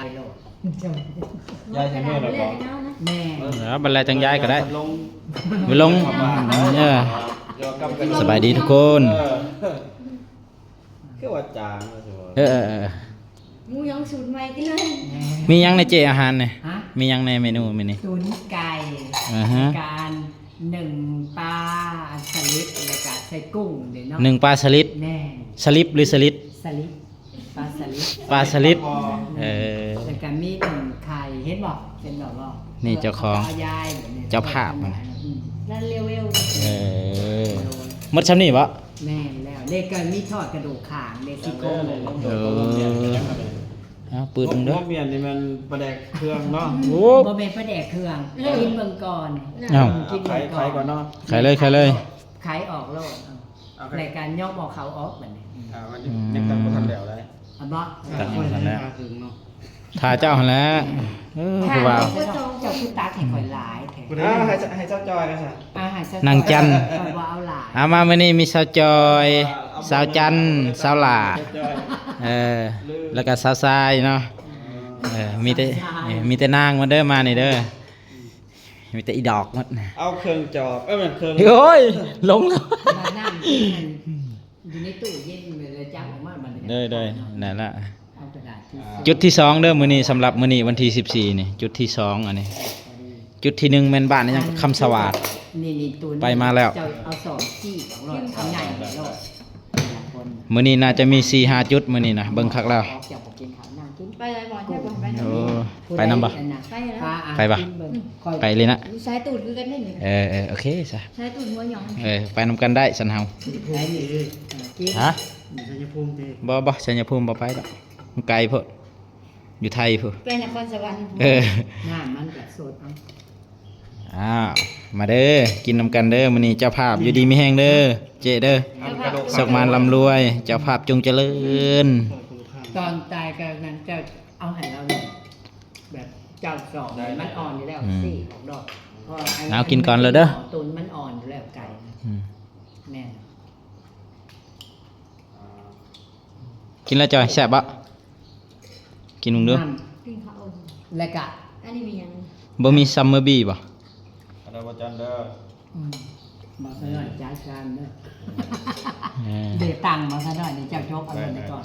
ายโลด ยายใช้เมื่อไหร่บอก แม่ บรรลัยจังย้ายก็ได้ ลง ไปลงสบายดีทุกคน คือว่าจางนะสิ มูยองสูตรใหม่กันเลย มียังในเจอาหารเนี่ย ฮะ มียังในเมนูมินี่ ตุ๋นไก่ ฮะ การหนึ่งปลาสลิดแล้วก็ใส่กุ้งเดี๋ยวเนาะ หนึ่งปลาสลิด แน่ สลิปหรือสลิด สลิดปลาสลิด ปลาสลิด แล้วก็มีหนึ่งไข่เห็นบอกเป็นบอกว่า นี่เจ้าของ ยายแบบนี้ เจ้าภาพมัน นั่นเร็ว หมดชำนี่ปะ แม่นแล้วเด็กก็มีทอดกระดูกข่างเด็กซี่โครง ปืนมึงเด้อ เมียนนี่มันประแดกเครื่องเนาะ โอ้ บ่เป็นประแดกเครื่องกินเบิ่งก่อน เอ้า กิน ไข่ เบิ่ง ไข่ก่อนเนาะ ใครเลยใครเลย ขายออกโลดรายการย่อมออกเขาออกแบบนี้ มันยังตั้งบ่ทันแล้วได้ อ่ะบ่ ตั้งมาแล้วถ่าเจ้าหันแล้วคือว่า เจ้าผู้ตัดให้ข่อยหลายแท้ ให้เจ้าจอยกันซะ อาหารสด นางจันทร์ ข่อยว่าเอาหลาย เอามาวันนี้มีสาวจอยสาวจันทร์สาวหลา จอย แล้วก็สาวทรายเนาะมีแต่นางมาเด้อมานี่เด้อมีแต่อีดอกหมด เอาเครื่องจอบมันเครื่อง โอ้ยลงแล้ว มานั่งกินมันอยู่ในตู้เย็นเลยจับออกมามัน เด้อนั่นละ เอากระดาษที่ จุดที่2เด้อมื้อนี้สำหรับมื้อนี้วันที่14นี่จุดที่2อันนี้ จุดที่1แม่นบ้านนี่ยังคำสวัสด นี่ตูน ไปมาแล้ว เจ้าเอาสองจี้ของรถเอาใหญ่เลยรถคน มื้อนี้น่าจะมี 4-5 จุดมื้อนี้นะเบิ่งคักแล้ว ออกจากบอกกินข้าวนั่งกิน ๆไปเลยบอลใช่ป่ะไป โอ้ไปนำบ่ ไปแล้ว ไปปะ ไปเลยนะ สายตูดคือกันได้หนึ่ง โอเคซะ สายตูดหัวหยอง ไปนำกันได้สันเฮา ไปนี่กิน ฮะบ่ชัยภูมิบ่ไปดอกมันไกลพุ่นอยู่ไทยพุ่น ไปนครสวรรค์ น้ำมันแบบสดเอา อ้าวมาเด้อกินนำกันเด้อมื้อนี้เจ้าภาพอยู่ดีมีแฮงเด้อเจเด้อสกมานร่ำรวย เจ้าภาพจงเจริญ ตอนตายกันนั้นเจ้าเอาให้เราเนี่ยแบบเจ้าสอบมันอ่อนอยู่แล้วสี่ของดอกเพราะไ เอากินก่อนเลยเด้อ ตุนมันอ่อนอยู่แล้วไก่นะ อืม แม่ กินแล้วจอยแซ่บบ่กินมึงเด้อ น้ กินข้าว ำและกะ อันนี้มียัง บ่มีซัมเมอร์บีบ่ อะไรบ่จันเด้อ มาซะหน่อยจ้าการเนอะ เออ เดี๋ยวตังค์มาซะหน่อยเดี๋ยวเจ้าโจ๊กเอาเงินไปก่อน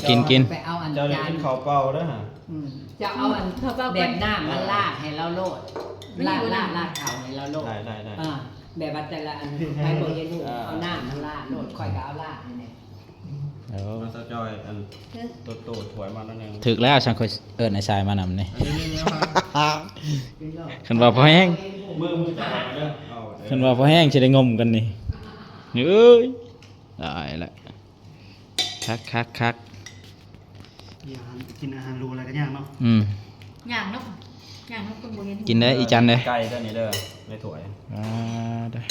กิน ไปเอาอัน เจ้าจะ จาน กินข้าวเปล่าเด้อฮะ จะเอาอันแบบหน้ามันลาดให้เราโลดลาดเข่าให้เราโลด ได้ แบบว่าแต่ละอันไปบอกยันหูเอาหน้ามันลาดโลดคอยก็เอาลาดนี่เนี่ย เอา มาเจ้าจอยอันโตถวยมาแล้วนึง ถึกแล้วฉันค่อยเอิ้นไอ้ชายมานำนี่ อันนี้ครับ คันว่าพอแห้ง มือจะหาเด้อเอา คันว่าพอแห้งสิได้งมกันนี่เอ้ยได้ละคัก กินอาหารรูอะไรกันยากเนาะ อย่างนกอย่างนกคนโบราณ กินได้อีจันเด้อ ไก่เด้อนี่เด้อในถวย เด้อ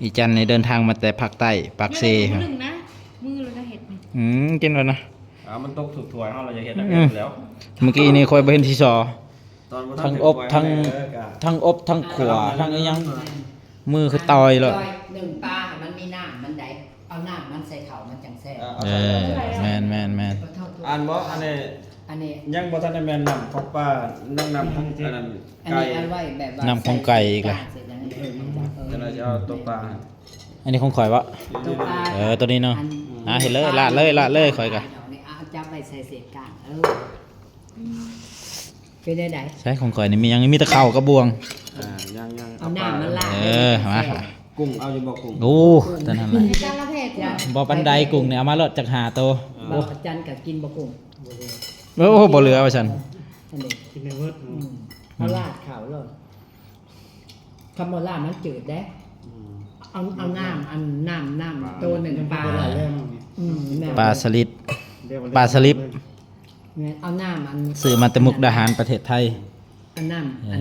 อีจันนี่เดินทางมาแต่ภาคใต้ปากเซครับ หนึ่งนะมือเลยนะเห็ด กินแล้วนะ มันตกถูกถวยเฮาเราจะเฮ็ดได้แล้ว เมื่อกี้นี่ค่อยบ่เห็นที่ซอ ตอนบ่ทั ทั้ น งอบทั้งอบทั้งขวาทั้งอีหยังมือคือต่อยเลย หนึ่งปลามันมีน้ำมันได้เอาน้ำมันใส่เข่ามันจังแซ่บ แม่น อ่านบ่อันนี้ อันนี้ ยังบ่ทันได้แม่นนำของป้านั่งนำของอันนั้น อัน ไก่ นี้อันไว้แบบว่า น้ำของไก่อีกเลย เดี๋ยวเราจะเอาตัวปลา อันนี้ของข่อยวะ ตัวปลา ตัวนี้เนาะเห็นเลยละเลยข่อยกะ เอาจับไปใส่เศษกลางเป็นได้ไหน ใช่ของข่อยนี่มียังมีแตะเข่ากระบวง ยัง เอาน้ำมันลาด มา กุ้งเอาอยู่บ่กุ้ง โอ้ตอนนั้นเลย การละเพศ บ่ปันไดกุ้งเนี่ยเอามาลดจากหาตัว บอกจันกับกินบะกุ้ง โอ้บ่เหลือว่าฉัน อันนี้ กินในเวิร์ด เอาลาดเข่าเลยคำว่าลาดมันจืดได้เอาน้ำตัวหนึ่งปลา ปลาสลิดปลาสลิด เอาน้ำอัน ซื้อมาแต่มุกดาหารประเทศไทย อันน้ำอัน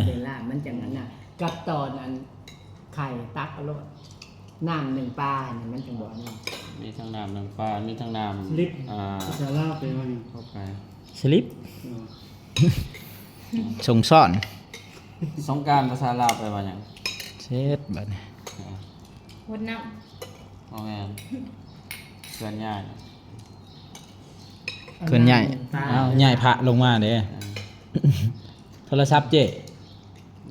เป็นลาดมันจังนั้นน่ะกับตอนอันไข่ตักเอาลดน้ำหนึ่งปลาเนี่ยมันจังบอกนี่ มีทั้งน้ำน้ำปลามีทั้งน้ำ ลิปซาลาไปว่าอย่าง เข้าไป สลิปส่งซ่อน สงกรานต์ภาษาลาวไปว่าหยัง เช็ดบัดนี้ วันน้ บ่แม่นเพื่อนญาติ ขึ้นใหญ่เอ้าใหญ่พระลงมาเด้ โทรศัพท์เจ๊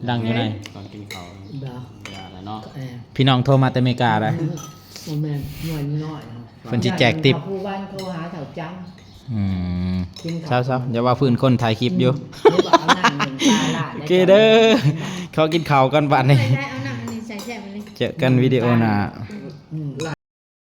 ดังอยู่ไหน ตอนกินข้าว เด้อ เวลาอะไรเนาะ พี่น้องโทรมาแต่อเมริกาได้ โมเมนต์น้อย เพิ่นสิแจกติป ผู้บ้านโทรหาแถวจัง อืม กิน เช้าๆอย่าว่าพื้นคนถ่ายคลิปอยู่ หรือว่าเอาน้ำหนึ่งปลาละ โอเคเด้อเขากินข้าวกันบัดนี้ ใส่ได้เอาหนังอันนี้ใส่แซ่บไปเลย เจอกันวิดีโอหน้า อืม